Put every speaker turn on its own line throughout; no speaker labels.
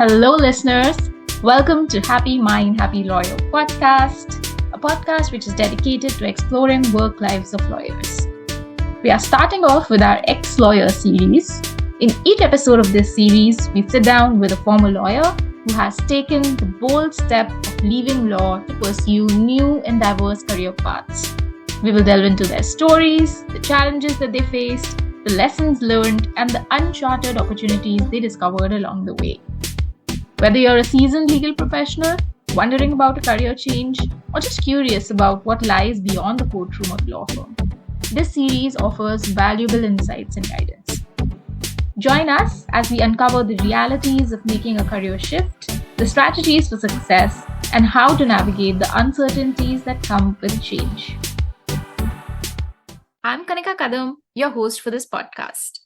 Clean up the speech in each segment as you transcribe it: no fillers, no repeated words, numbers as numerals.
Hello, listeners. Welcome to Happy Mind, Happy Lawyer podcast, a podcast which is dedicated to exploring work lives of lawyers. We are starting off with our ex-lawyer series. In each episode of this series, we sit down with a former lawyer who has taken the bold step of leaving law to pursue new and diverse career paths. We will delve into their stories, the challenges that they faced, the lessons learned, and the uncharted opportunities they discovered along the way. Whether you're a seasoned legal professional, wondering about a career change, or just curious about what lies beyond the courtroom of a law firm, this series offers valuable insights and guidance. Join us as we uncover the realities of making a career shift, the strategies for success, and how to navigate the uncertainties that come with change. I'm Kanika Kadam, your host for this podcast.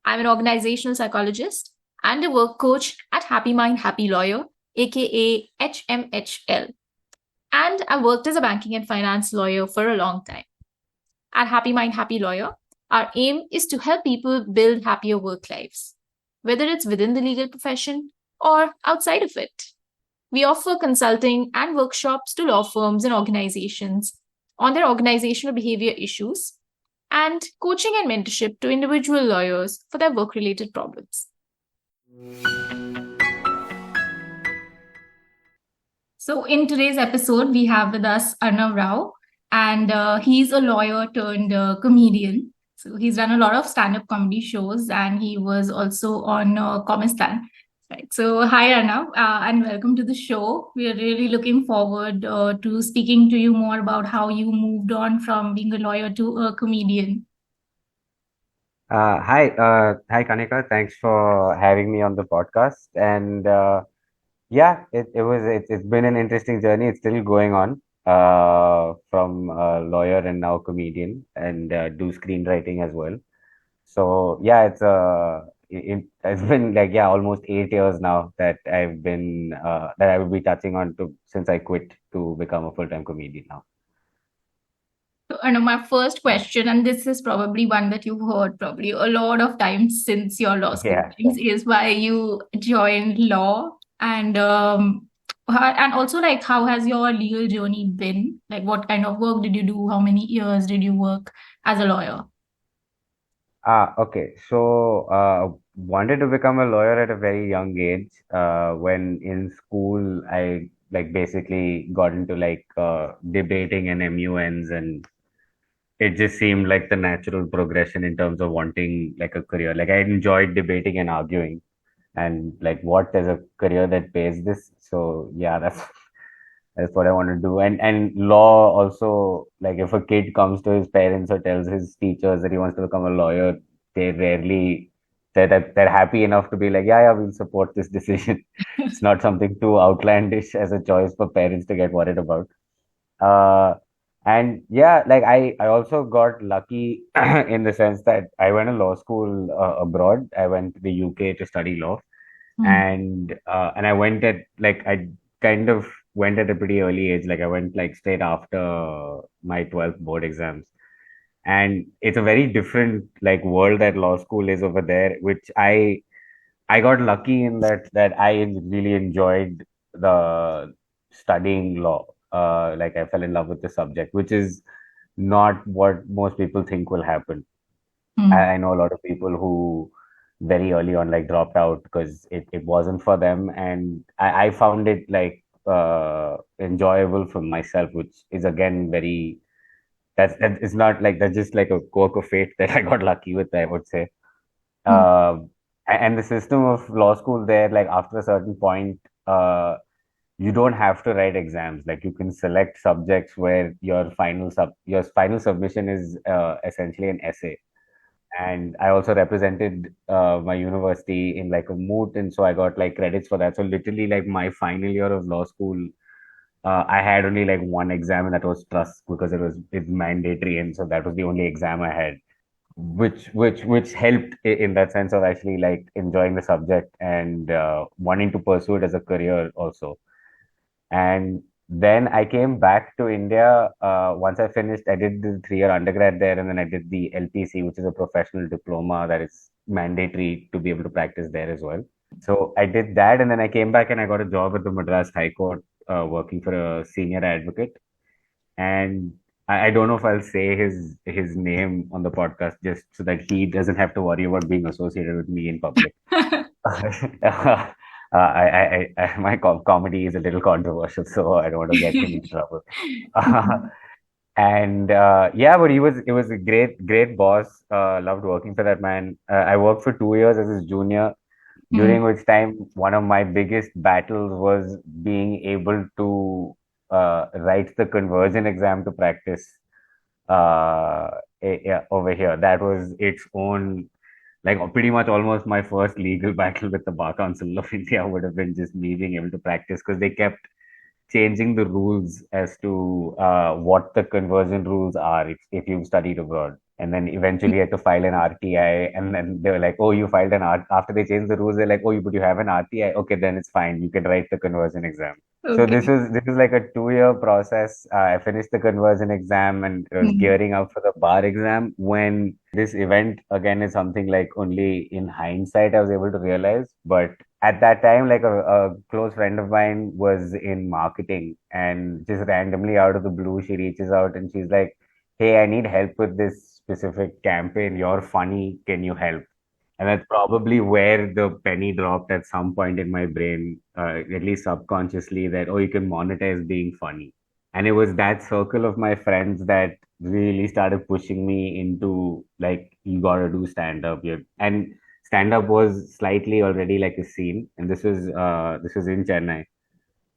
I'm an organizational psychologist and a work coach at Happy Mind, Happy Lawyer, aka HMHL. And I worked as a banking and finance lawyer for a long time. At Happy Mind, Happy Lawyer, our aim is to help people build happier work lives, whether it's within the legal profession or outside of it. We offer consulting and workshops to law firms and organizations on their organizational behavior issues and coaching and mentorship to individual lawyers for their work-related problems. So in today's episode, we have with us Arnav Rao, and he's a lawyer turned comedian. So he's done a lot of stand-up comedy shows, and he was also on Comistan. Right. So hi Arnav, and welcome to the show. We are really looking forward to speaking to you more about how you moved on from being a lawyer to a comedian.
Hi, Kanika. Thanks for having me on the podcast. And it's been an interesting journey. It's still going on. From lawyer and now comedian, and do screenwriting as well. So yeah, it's been like almost 8 years now that I will be touching on to since I quit to become a full-time comedian now.
So, Arnav, my first question, and this is probably one that you've heard probably a lot of times since your law school
Yeah.
times, is why you joined law, and also like how has your legal journey been? Like what kind of work did you do? How many years did you work as a lawyer?
Okay. Wanted to become a lawyer at a very young age. When in school, I like basically got into debating and MUNs, and it just seemed like the natural progression in terms of wanting like a career. Like I enjoyed debating and arguing, and like what is a career that pays this? So yeah, that's what I want to do. And law also, like if a kid comes to his parents or tells his teachers that he wants to become a lawyer, they rarely they're happy enough to be like, yeah, we'll support this decision. It's not something too outlandish as a choice for parents to get worried about. Uh, and yeah, like I also got lucky in the sense that I went to law school abroad. I went to the UK to study law,
Hmm.
and I went at like I kind of went at a pretty early age. Like I went like straight after my 12th board exams, and it's a very different like world that law school is over there, which I got lucky in that I really enjoyed the studying law. Like I fell in love with the subject, which is not what most people think will happen.
Hmm.
I know a lot of people who very early on like dropped out because it wasn't for them, and I found it like enjoyable for myself, which is again very that is not like that's just like a quirk of fate that I got lucky with, I would say.
Hmm.
uh, and the system of law school there, like after a certain point, you don't have to write exams. Like you can select subjects where your final submission is essentially an essay. And I also represented my university in like a moot, and so I got like credits for that. So literally, like my final year of law school, I had only like one exam, and that was trust because it's mandatory, and so that was the only exam I had, which helped in that sense of actually like enjoying the subject and wanting to pursue it as a career also. And then I came back to India. Once I finished, I did the 3 year undergrad there, and then I did the LPC, which is a professional diploma that is mandatory to be able to practice there as well. So I did that, and then I came back and I got a job at the Madras High Court, working for a senior advocate. And I don't know if I'll say his name on the podcast just so that he doesn't have to worry about being associated with me in public. My comedy is a little controversial, so I don't want to get him in trouble. And yeah, but he was a great boss. Loved working for that man. I worked for 2 years as his junior,
Mm.
during which time one of my biggest battles was being able to write the conversion exam to practice over here. That was its own, like pretty much almost my first legal battle with the Bar Council of India would have been just me being able to practice because they kept changing the rules as to what the conversion rules are if you've studied abroad. And then eventually you had to file an RTI. And then they were like, oh, you filed an R. After they changed the rules, they're like, oh, but you have an RTI. Okay, then it's fine. You can write the conversion exam. So
Okay.
this was like a 2 year process. I finished the conversion exam and I was
Mm.
gearing up for the bar exam when this event again is something like only in hindsight I was able to realize. But at that time, like a close friend of mine was in marketing, and just randomly out of the blue, she reaches out and she's like, hey, I need help with this specific campaign. You're funny. Can you help? And that's probably where the penny dropped at some point in my brain, at least subconsciously, that, oh, you can monetize being funny. And it was that circle of my friends that really started pushing me into like, you gotta do stand up. And stand up was slightly already like a scene. And this was in Chennai.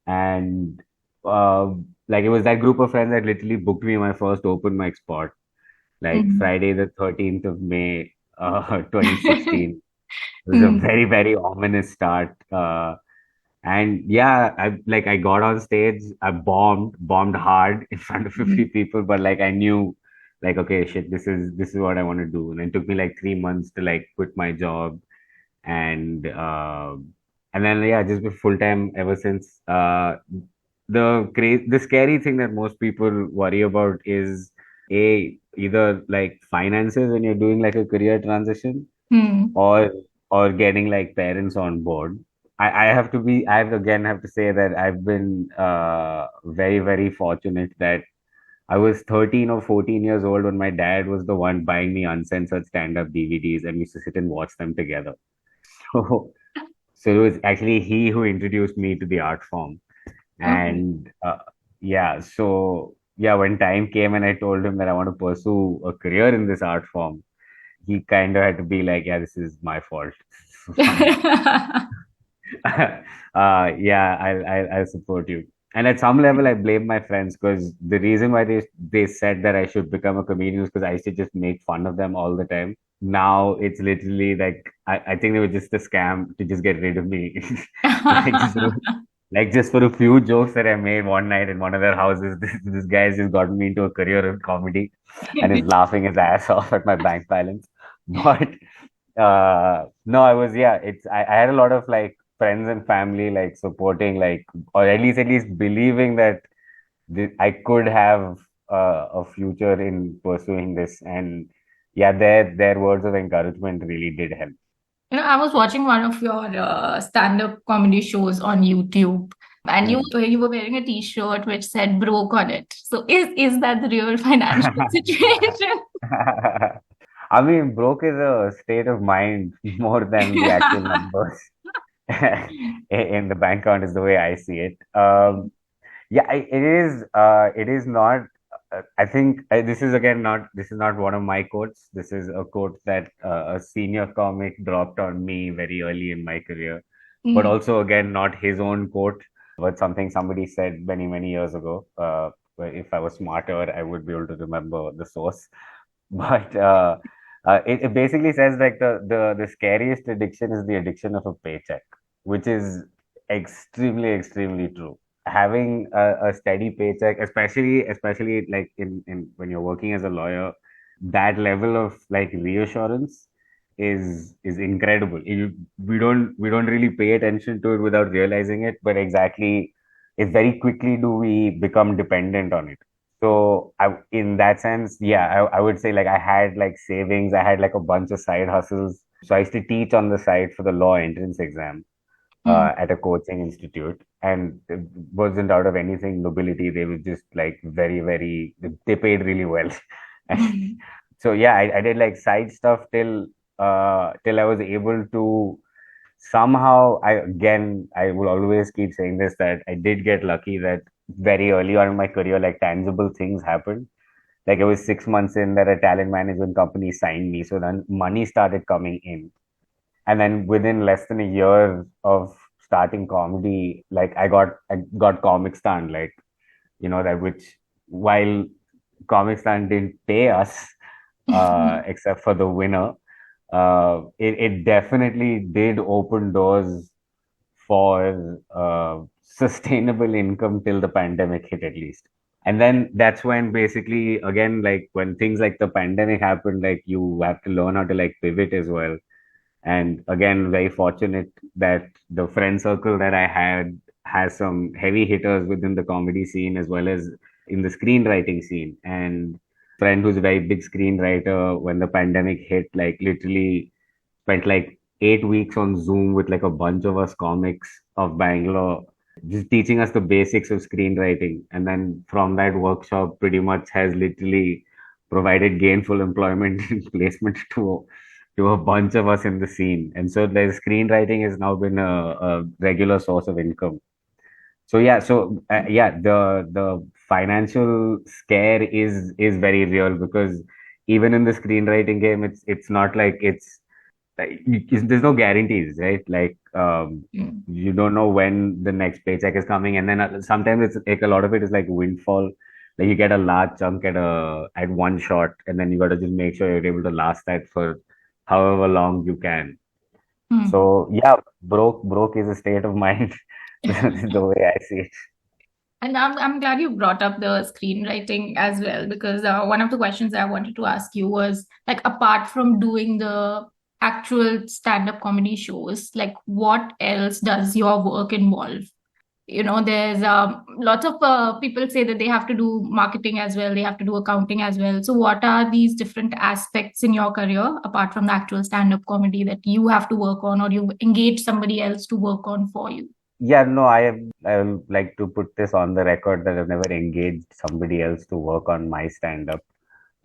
And uh, like it was that group of friends that literally booked me my first open mic spot, like
Mm.
Friday the 13th of May, 2016. It was a
Mm.
very, very ominous start. And yeah, I got on stage, I bombed hard in front of 50
Mm.
people, but like I knew like, okay, shit, this is what I want to do. And it took me like 3 months to like quit my job, and then yeah, just been full time ever since. The scary thing that most people worry about is either like finances when you're doing like a career transition,
Mm.
or getting like parents on board. I have to say that I've been very, very fortunate that I was 13 or 14 years old when my dad was the one buying me uncensored stand-up DVDs, and we used to sit and watch them together. So, so it was actually he who introduced me to the art form.
Okay.
And yeah, so yeah, when time came and I told him that I want to pursue a career in this art form, he kind of had to be like, yeah, this is my fault. Fine. Yeah, I'll support you. And at some level, I blame my friends because the reason why they said that I should become a comedian is because I used to just make fun of them all the time. Now it's literally like I think it was just a scam to just get rid of me. Like just like just for a few jokes that I made one night in one of their houses, this guy's just gotten me into a career in comedy and is laughing his ass off at my bank balance. But no, yeah, I had a lot of like friends and family like supporting, like, or at least believing that I could have a future in pursuing this. And yeah, their words of encouragement really did help.
I was watching one of your stand-up comedy shows on YouTube, and you
Hmm.
you were wearing a T-shirt which said "broke" on it. So is that the real financial situation?
I mean, broke is a state of mind more than the actual numbers in the bank account is the way I see it. Yeah, it is. It is not. I think this is not one of my quotes. This is a quote that a senior comic dropped on me very early in my career, but
Mm.
also again not his own quote, but something somebody said many, many years ago. Where if I was smarter, I would be able to remember the source. But it basically says like the scariest addiction is the addiction of a paycheck, which is extremely, extremely true. Having a steady paycheck, especially like in when you're working as a lawyer, that level of like reassurance is incredible. We don't really pay attention to it without realizing it, but exactly, it's very quickly do we become dependent on it. So in that sense, yeah, I would say like I had like savings, I had like a bunch of side hustles So I used to teach on the side for the law entrance exam
Mm.
at a coaching institute, and it wasn't out of anything nobility. They were just like very, very, they paid really well.
Mm.
So yeah, I did like side stuff till I was able to somehow, I will always keep saying this, that I did get lucky that very early on in my career, like tangible things happened. Like it was 6 months in that a talent management company signed me. So then money started coming in. And then within less than a year of starting comedy, like I got Comic Stand, like, that which, while Comic Stand didn't pay us, except for the winner, it definitely did open doors for sustainable income till the pandemic hit, at least. And then that's when basically, again, like when things like the pandemic happened, like you have to learn how to like pivot as well. And again, very fortunate that the friend circle that I had has some heavy hitters within the comedy scene as well as in the screenwriting scene. And friend who's a very big screenwriter, when the pandemic hit, like literally spent like 8 weeks on Zoom with like a bunch of us comics of Bangalore, just teaching us the basics of screenwriting. And then from that workshop, pretty much has literally provided gainful employment and placement to a bunch of us in the scene. And so the screenwriting has now been a regular source of income. So yeah, yeah, the financial scare is very real, because even in the screenwriting game, it's not like it's like, there's no guarantees, right? Like,
Mm.
you don't know when the next paycheck is coming, and then sometimes it's like a lot of it is like windfall. Like you get a large chunk at one shot, and then you got to just make sure you're able to last that for however long you can.
Mm.
So yeah, broke is a state of mind. This is the way I see it.
And I'm glad you brought up the screenwriting as well, because one of the questions I wanted to ask you was like, apart from doing the actual stand-up comedy shows, like what else does your work involve? There's lots of people say that they have to do marketing as well, they have to do accounting as well. So what are these different aspects in your career apart from the actual stand-up comedy that you have to work on, or you engage somebody else to work on for you?
Yeah, no, I would like to put this on the record that I've never engaged somebody else to work on my stand-up.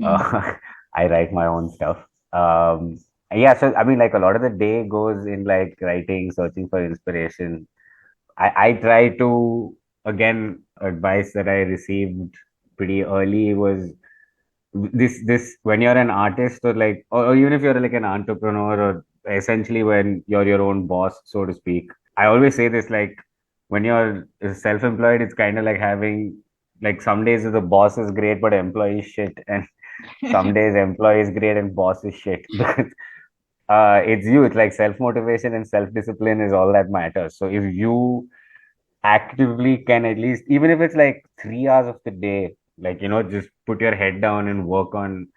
Mm.
I write my own stuff. Um, yeah, so I mean, like a lot of the day goes in like writing, searching for inspiration. I try to, again, advice that I received pretty early was this when you're an artist, or even if you're like an entrepreneur, or essentially when you're your own boss, so to speak. I always say this, like when you're self-employed, it's kind of like having, like, some days the boss is great but employee is shit, and some days employee is great and boss is shit. Because it's you, it's like self-motivation and self-discipline is all that matters. So if you actively can, at least even if it's like 3 hours of the day, like, just put your head down and work on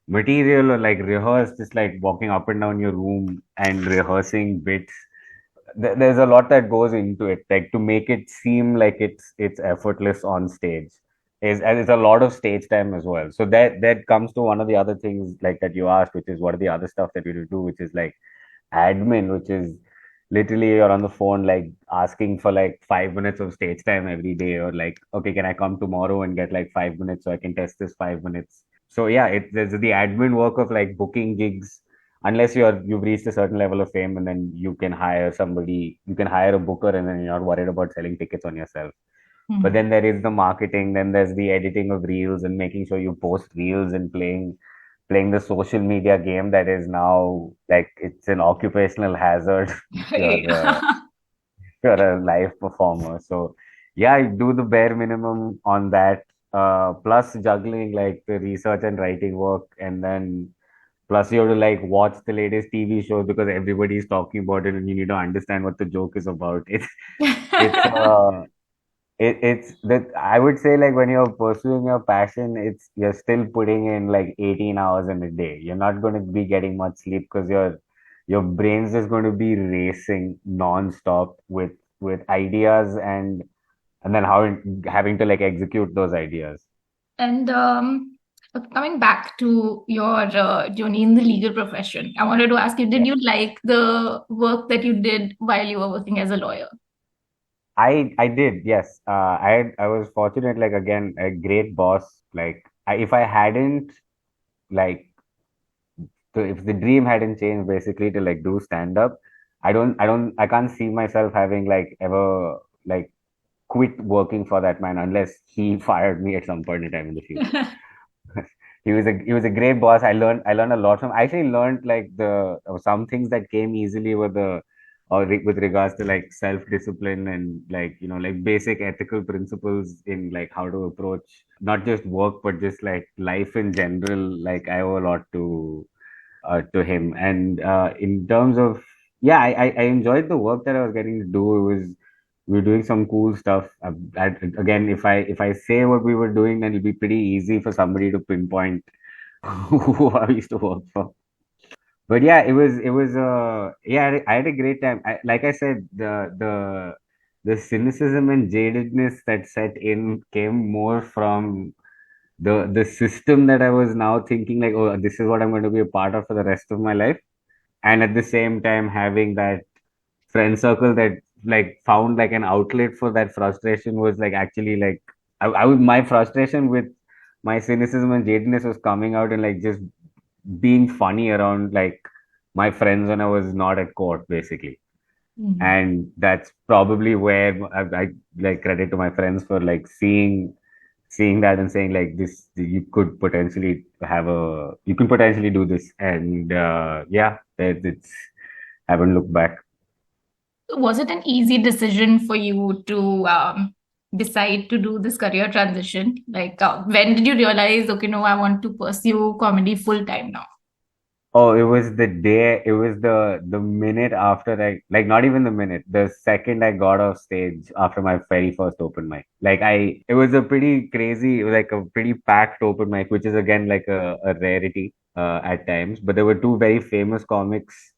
material, or like rehearse, just like walking up and down your room and rehearsing bits. There's a lot that goes into it, like to make it seem like it's effortless on stage, and it's a lot of stage time as well. So that comes to one of the other things like that you asked, which is what are the other stuff that we do, which is like admin, which is literally you're on the phone like asking for like 5 minutes of stage time every day, or like, okay, can I come tomorrow and get like 5 minutes so I can test this 5 minutes? So yeah, there's the admin work of like booking gigs, unless you've reached a certain level of fame, and then you can hire somebody, you can hire a booker, and then you're not worried about selling tickets on yourself. But
Mm.
then there is the marketing, then there's the editing of reels and making sure you post reels, and playing the social media game that is now like it's an occupational hazard if you're a live performer. So yeah, I do the bare minimum on that. Plus juggling like the research and writing work, and then plus you have to like watch the latest TV shows because everybody's talking about it, and you need to understand what the joke is about. It's it's that I would say, like when you're pursuing your passion, it's you're still putting in like 18 hours in a day. You're not going to be getting much sleep because your brain's just going to be racing non-stop with ideas, and then having to like execute those ideas.
And Coming back to your journey in the legal profession, I wanted to ask you, did
Yeah.
you like the work that you did while you were working as a lawyer?
I did, yes. I was fortunate, like again, a great boss. Like if I hadn't like so if the dream hadn't changed basically to like do stand up, I can't see myself having like ever like quit working for that man unless he fired me at some point in time in the future. He was a great boss. I learned a lot from. I actually learned like the some things that came easily with the with regards to like self discipline and like like basic ethical principles in like how to approach not just work but just like life in general. Like I owe a lot to him. And in terms of yeah, I enjoyed the work that I was getting to do. It was we were doing some cool stuff. Again, if I say what we were doing, then it'll be pretty easy for somebody to pinpoint who I used to work for. But yeah, it was yeah, I had a great time. Like I said, the cynicism and jadedness that set in came more from the system that I was now thinking like, oh, this is what I'm going to be a part of for the rest of my life. And at the same time having that friend circle that like found like an outlet for that frustration was like actually like I was my frustration with my cynicism and jadedness was coming out and like just being funny around like my friends when I was not at court basically.
Mhm.
And that's probably where I like credit to my friends for like seeing that and saying like this you can potentially do this. And yeah, it's haven't looked back.
Was it an easy decision for you to decide to do this career transition? Like, when did you realize, okay, no, I want to pursue comedy full time now?
Oh, it was the day, it was the minute after I like not even the minute, the second I got off stage after my very first open mic. Like it was a pretty crazy, it was like a pretty packed open mic, which is again like a rarity at times. But there were two very famous comics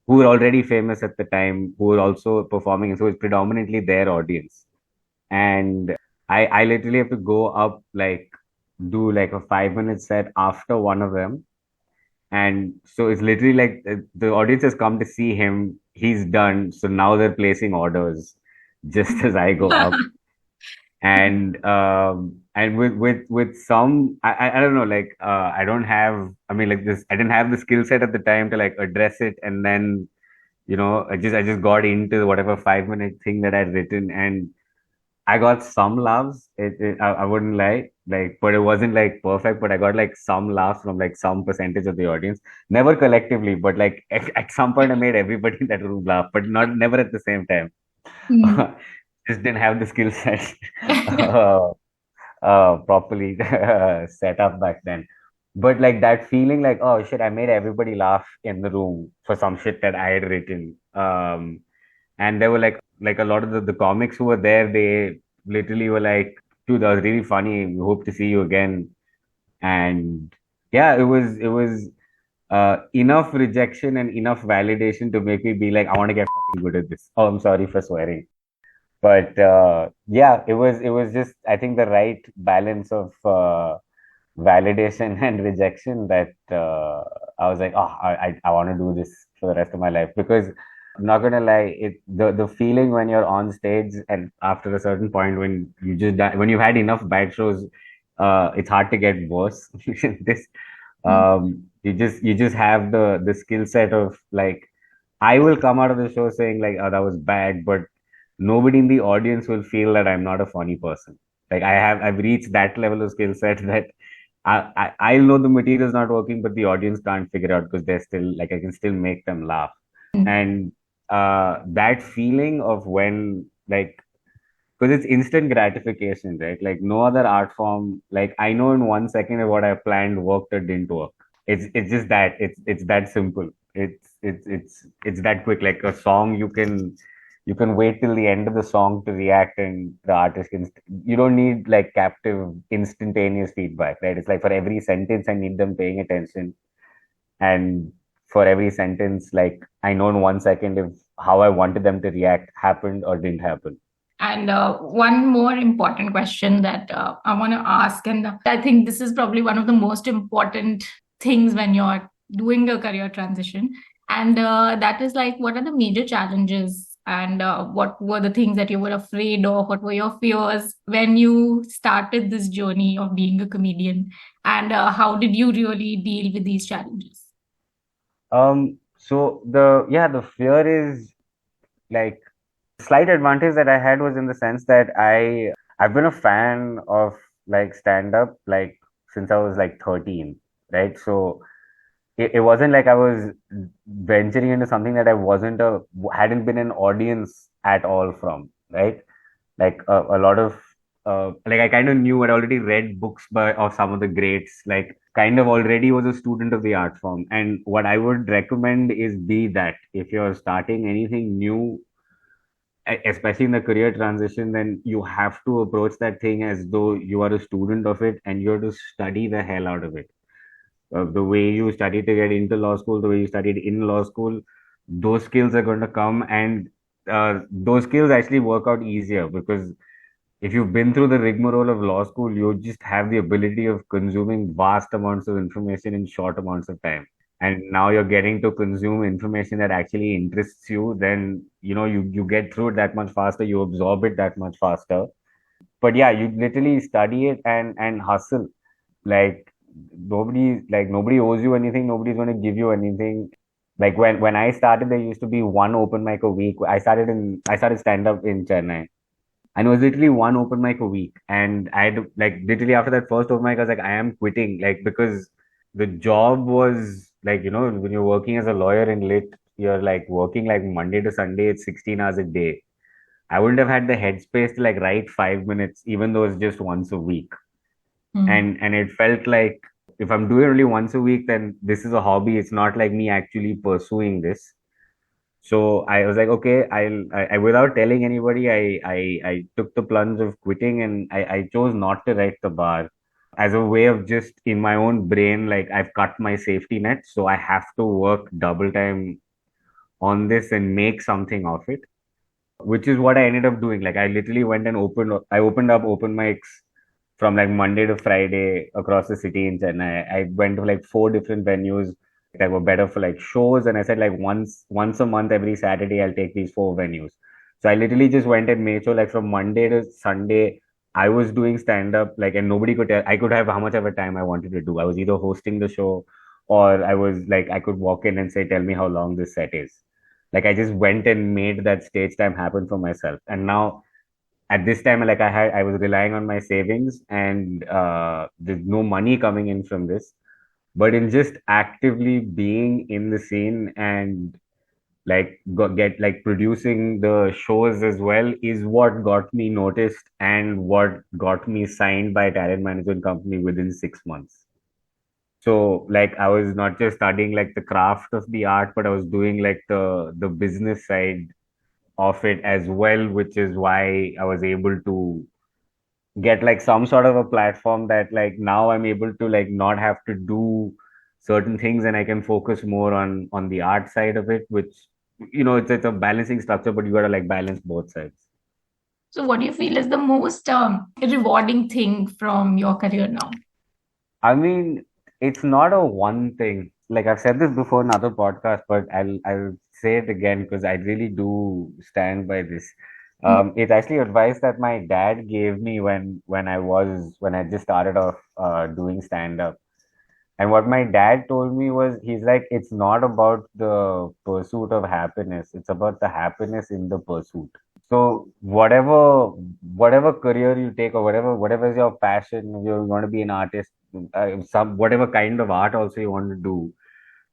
who were already famous at the time, who were also performing, and so it's predominantly their audience. And I literally have to go up like do like a 5 minute set after one of them. And so it's literally like the audience has come to see him. He's done. So now they're placing orders just as I go up. And with some I don't know like I don't have I mean like this I didn't have the skill set at the time to like address it. And then I just got into whatever 5 minute thing that I'd written. And I got some laughs. I wouldn't lie, like, but it wasn't like perfect. But I got like some laughs from like some percentage of the audience. Never collectively, but like at some point, I made everybody in that room laugh, but not never at the same time.
Mm.
Just didn't have the skill set properly set up back then. But like that feeling, like, oh shit, I made everybody laugh in the room for some shit that I had written. And there were like a lot of the comics who were there, they literally were like, dude, that was really funny. We hope to see you again. And yeah, it was enough rejection and enough validation to make me be like, I want to get fucking good at this. Oh, I'm sorry for swearing. But yeah, it was just I think the right balance of validation and rejection that I was like, oh, I want to do this for the rest of my life. Because I'm not gonna lie, the feeling when you're on stage and after a certain point when when you've had enough bad shows, it's hard to get worse. This you just have the skill set of like I will come out of the show saying like, oh, that was bad, but nobody in the audience will feel that I'm not a funny person. Like I've reached that level of skill set that I'll know the material is not working, but the audience can't figure out because they're still like I can still make them laugh. And that feeling of when like because it's instant gratification, right? Like no other art form. Like I know in 1 second if what I planned worked or didn't work. It's just that it's that simple. It's that quick. Like a song, you can wait till the end of the song to react, and the artist can. You don't need like captive instantaneous feedback, right? It's like for every sentence, I need them paying attention, and for every sentence, like I know in 1 second if how I wanted them to react happened or didn't happen.
And one more important question that I want to ask, and I think this is probably one of the most important things when you're doing a career transition, and that is like, what are the major challenges, and what were the things that you were afraid of? What were your fears when you started this journey of being a comedian, and how did you really deal with these challenges?
So the fear is like slight advantage that I had was in the sense that I've been a fan of like stand up like since I was like 13, right? So it wasn't like I was venturing into something that I wasn't a hadn't been an audience at all from, right? Like a lot of like I kind of knew I'd already read books by of some of the greats, like kind of already was a student of the art form. And what I would recommend is be that if you're starting anything new, especially in the career transition, then you have to approach that thing as though you are a student of it and you're to study the hell out of it. The way you study to get into law school, the way you studied in law school, those skills are going to come, and those skills actually work out easier because if you've been through the rigmarole of law school, you just have the ability of consuming vast amounts of information in short amounts of time. And now you're getting to consume information that actually interests you, then you get through it that much faster, you absorb it that much faster. But yeah, you literally study it and hustle. Like nobody owes you anything, nobody's going to give you anything. Like when I started, there used to be one open mic a week. I started stand up in Chennai, and it was literally one open mic a week. And I had like literally after that first open mic, I was like, I am quitting, like because the job was like, when you're working as a lawyer in lit, you're like working like Monday to Sunday, it's 16 hours a day. I wouldn't have had the headspace to like write 5 minutes, even though it's just once a week.
Hmm.
And it felt like if I'm doing it only once a week, then this is a hobby. It's not like me actually pursuing this. So I was like, okay, I without telling anybody, I took the plunge of quitting, and I chose not to write the bar as a way of just in my own brain, like I've cut my safety net, so I have to work double time on this and make something of it, which is what I ended up doing. Like I literally went and I opened up open mics from like Monday to Friday across the city in Chennai. I went to like four different venues that were better for like shows, and I said like once a month, every Saturday, I'll take these four venues. So I literally just went and made sure like from Monday to Sunday, I was doing stand up, like, and nobody could tell. I could have how much of a time I wanted to do. I was either hosting the show, or I was like I could walk in and say, "Tell me how long this set is." Like I just went and made that stage time happen for myself. And now at this time, like I was relying on my savings, and there's no money coming in from this. But in just actively being in the scene and like get like producing the shows as well is what got me noticed and what got me signed by a talent management company within 6 months. So like I was not just studying like the craft of the art, but I was doing like the business side of it as well, which is why I was able to get like some sort of a platform that like now I'm able to like not have to do certain things, and I can focus more on the art side of it, which it's a balancing structure, but you gotta like balance both sides.
So, what do you feel is the most rewarding thing from your career now?
I mean, it's not a one thing. Like I've said this before in other podcasts, but I'll say it again because I really do stand by this. It's actually advice that my dad gave me when I just started off doing stand up. And what my dad told me was, he's like, it's not about the pursuit of happiness; it's about the happiness in the pursuit. So whatever career you take, or whatever is your passion, if you want to be an artist, some whatever kind of art also you want to do,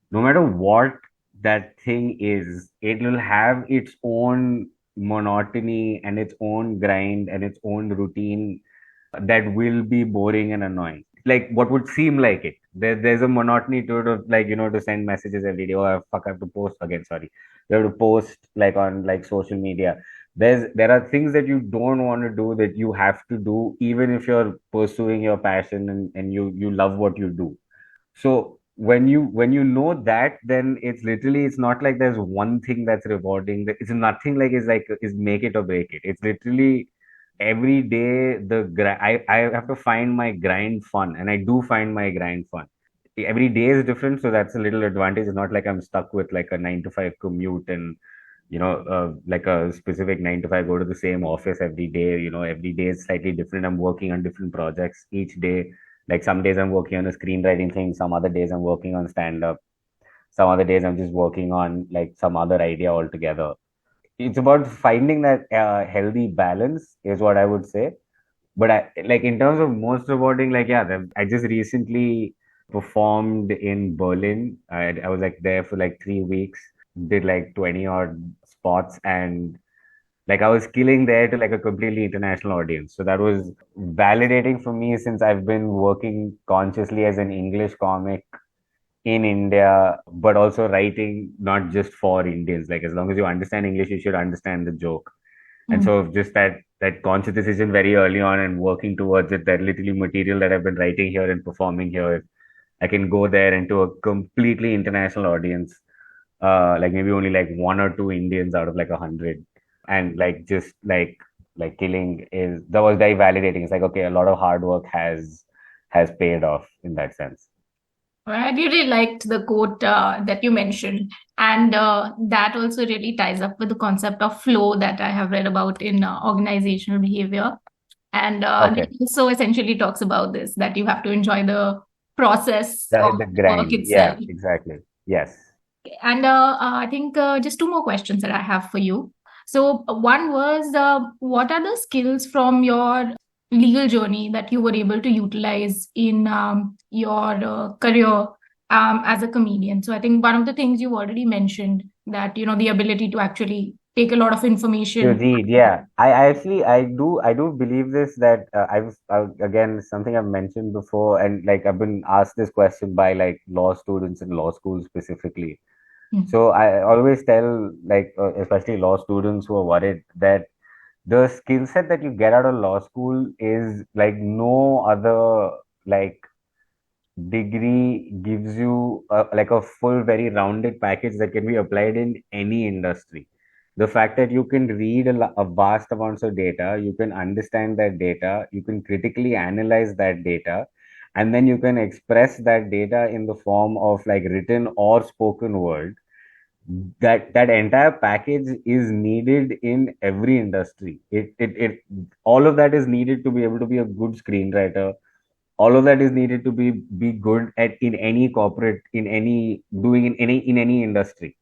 no matter what that thing is, it will have its own monotony and its own grind and its own routine that will be boring and annoying. Like what would seem like it. There's a monotony to it of like, to send messages every day. Oh, fuck, I have to post again. Sorry. You have to post like on like social media. There are things that you don't want to do that you have to do, even if you're pursuing your passion and you love what you do. So when you know that, then it's literally, it's not like there's one thing that's rewarding. It's nothing like is make it or break it. It's literally every day I have to find my grind fun, and I do find my grind fun. Every day is different, so that's a little advantage. It's not like I'm stuck with like a 9 to 5 commute, and like a specific 9 to 5, go to the same office every day. Every day is slightly different. I'm working on different projects each day. Like some days I'm working on a screenwriting thing, some other days I'm working on stand up, some other days I'm just working on like some other idea altogether. It's about finding that healthy balance, is what I would say. But like in terms of most rewarding, like yeah, I just recently performed in Berlin. I was like there for like 3 weeks, did like 20 odd spots, and like I was killing there to like a completely international audience. So that was validating for me, since I've been working consciously as an English comic in India, but also writing not just for Indians. Like as long as you understand English, you should understand the joke. And
Mm.
so just that conscious decision very early on and working towards it, that literally material that I've been writing here and performing here, I can go there into a completely international audience. Like maybe only like one or two Indians out of like 100. And like just like killing is that was very validating. It's like, okay, a lot of hard work has paid off in that sense.
I really liked the quote that you mentioned, and that also really ties up with the concept of flow that I have read about in organizational behavior. And
Okay.
it also essentially talks about this that you have to enjoy the process of
The
work
grind. Yeah,
itself.
exactly. Yes.
And I think just two more questions that I have for you. So, one was what are the skills from your legal journey that you were able to utilize in your career as a comedian? So, I think one of the things you already mentioned that, the ability to actually take a lot of
To
information.
read, yeah. I actually I do believe this, that again, something I've mentioned before, and like I've been asked this question by like law students in law school specifically.
Hmm.
So I always tell like especially law students who are worried, that the skill set that you get out of law school is like no other like degree gives you like a full, very rounded package that can be applied in any industry. The fact that you can read a vast amounts of data, you can understand that data, you can critically analyze that data, and then you can express that data in the form of like written or spoken word. That entire package is needed in every industry. It all of that is needed to be able to be a good screenwriter. All of that is needed to be good at in any corporate, in any doing in any industry.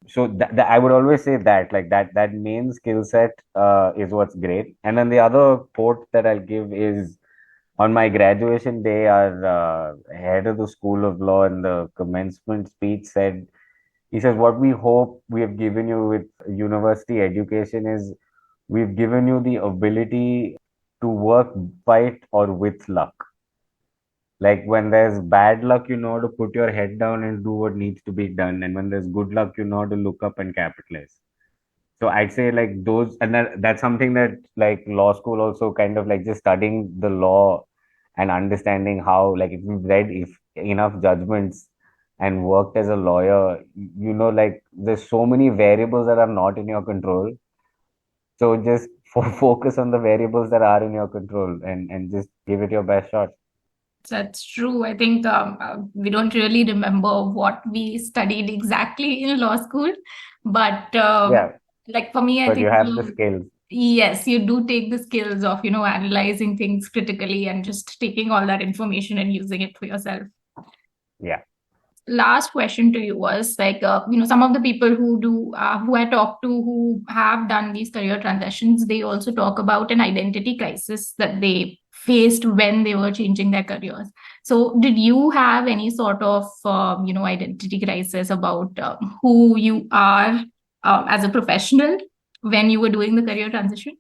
So that I would always say that like that main skill set is what's great. And then the other quote that I'll give is, on my graduation day, our head of the School of Law in the commencement speech said, he says, what we hope we have given you with university education is, we've given you the ability to work, fight, or with luck. Like when there's bad luck, you know to put your head down and do what needs to be done. And when there's good luck, you know to look up and capitalize. So I'd say like those, and that's something that like law school also kind of like just studying the law and understanding how, like if you've read if enough judgments and worked as a lawyer, like there's so many variables that are not in your control. So just focus on the variables that are in your control, and just give it your best shot.
That's true. I think we don't really remember what we studied exactly in law school, but
Yeah,
like for me, I
but you
think
have the skills.
yes, you do take the skills of analyzing things critically and just taking all that information and using it for yourself.
Yeah.
Last question to you was like some of the people who I talked to who have done these career transitions, they also talk about an identity crisis that they faced when they were changing their careers. So did you have any sort of identity crisis about who you are as a professional when you were doing the career transition?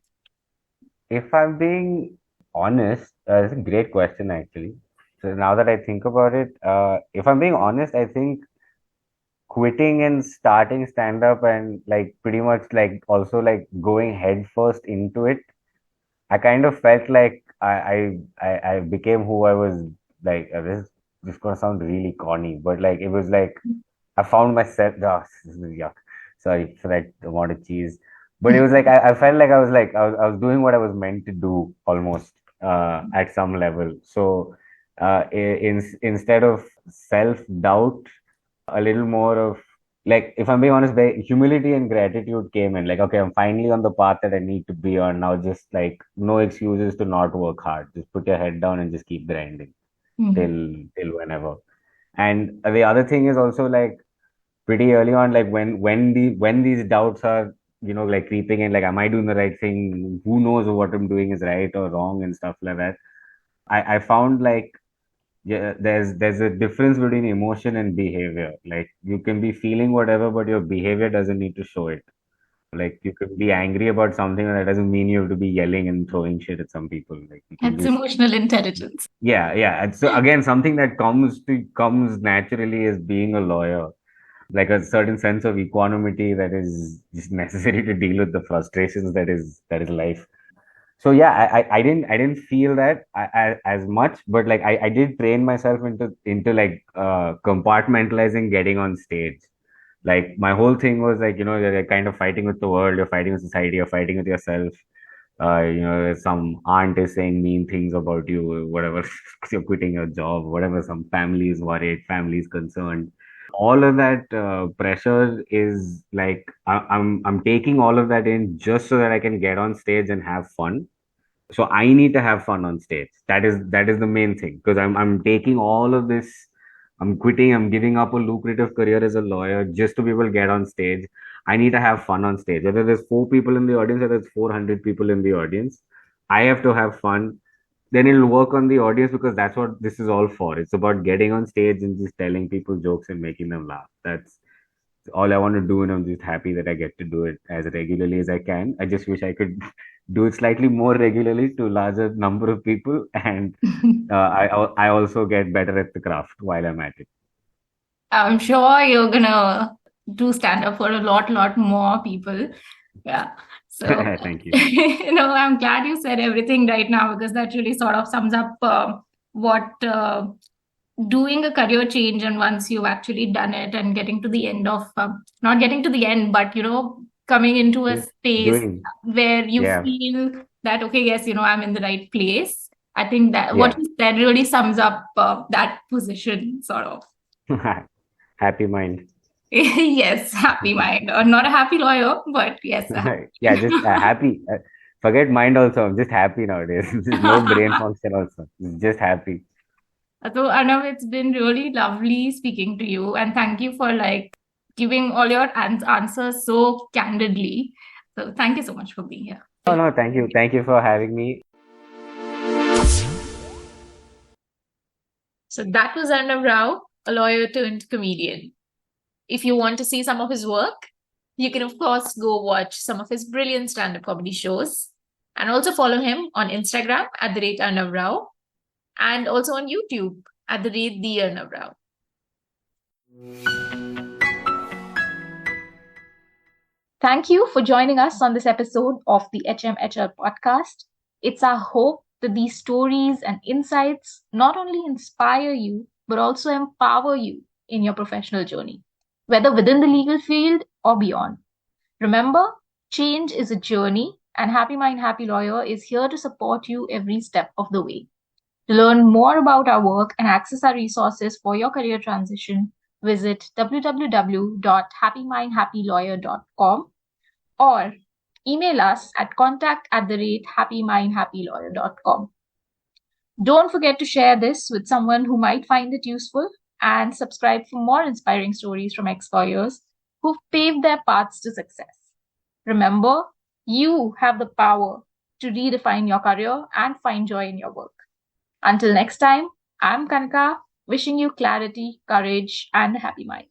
If I'm being honest, it's a great question actually. So now that I think about it, if I'm being honest, I think quitting and starting stand up and like pretty much like also like going head first into it, I kind of felt like I became who I was, like this. this is gonna sound really corny, but like it was like I found myself. Oh, this is yuck. Sorry for that amount of cheese, but it was like I felt like I was doing what I was meant to do almost at some level. So instead of self doubt, a little more of like, if I'm being honest, humility and gratitude came in. Like, okay, I'm finally on the path that I need to be on now. Just like no excuses to not work hard. Just put your head down and just keep grinding
Mhm.
till whenever. And the other thing is also like pretty early on, like when these doubts are, like creeping in, like, am I doing the right thing? Who knows what I'm doing is right or wrong and stuff like that. I found like, yeah, there's a difference between emotion and behavior. Like you can be feeling whatever, but your behavior doesn't need to show it. Like you can be angry about something, and that doesn't mean you have to be yelling and throwing shit at some people. Like you can
It's
just,
emotional intelligence.
yeah, yeah. And so again, something that comes naturally as being a lawyer, like a certain sense of equanimity that is just necessary to deal with the frustrations that is life. So yeah, I didn't feel that as much, but like I did train myself into like compartmentalizing getting on stage. Like my whole thing was like, you're kind of fighting with the world, you're fighting with society, you're fighting with yourself. Some aunt is saying mean things about you, whatever. You're quitting your job, whatever. Some family is worried, family is concerned. All of that pressure is like I'm taking all of that in just so that I can get on stage and have fun. So I need to have fun on stage. That is the main thing, because I'm taking all of this. I'm quitting. I'm giving up a lucrative career as a lawyer just to be able to get on stage. I need to have fun on stage. Whether there's 4 people in the audience or there's 400 people in the audience, I have to have fun. Then it'll work on the audience, because that's what this is all for. It's about getting on stage and just telling people jokes and making them laugh. That's all I want to do, and I'm just happy that I get to do it as regularly as I can. I just wish I could do it slightly more regularly to a larger number of people, and I also get better at the craft while I'm at it.
I'm sure you're gonna do stand up for a lot more people. Yeah. So,
Thank you.
I'm glad you said everything right now, because that really sort of sums up what doing a career change, and once you've actually done it and getting to the end of, not getting to the end, but, coming into a
Just
space
doing,
where you
yeah.
feel that, okay, yes, I'm in the right place. I think that what
Yeah.
you said really sums up that position, sort of.
Happy mind.
Yes, happy mind. Not a happy lawyer, but yes, a
Yeah, just happy. Forget mind also. I'm just happy nowadays. There's no brain
happy.
function also. Just happy.
So, Arnav, it's been really lovely speaking to you, and thank you for giving all your answers so candidly. So, thank you so much for being here.
No, no, thank you. Thank you for having me.
So, that was Arnav Rao, a lawyer turned comedian. If you want to see some of his work, you can, of course, go watch some of his brilliant stand up comedy shows, and also follow him on Instagram at the rate Arnav Rao, and also on YouTube at the rate the Arnav Rao. Thank you for joining us on this episode of the HMHL podcast. It's our hope that these stories and insights not only inspire you, but also empower you in your professional journey, whether within the legal field or beyond. Remember, change is a journey, and Happy Mind, Happy Lawyer is here to support you every step of the way. To learn more about our work and access our resources for your career transition, visit www.happymindhappylawyer.com or email us at contact@happymindhappylawyer.com. Don't forget to share this with someone who might find it useful, and subscribe for more inspiring stories from ex-lawyers who've paved their paths to success. Remember, you have the power to redefine your career and find joy in your work. Until next time, I'm Kanika, wishing you clarity, courage, and a happy mind.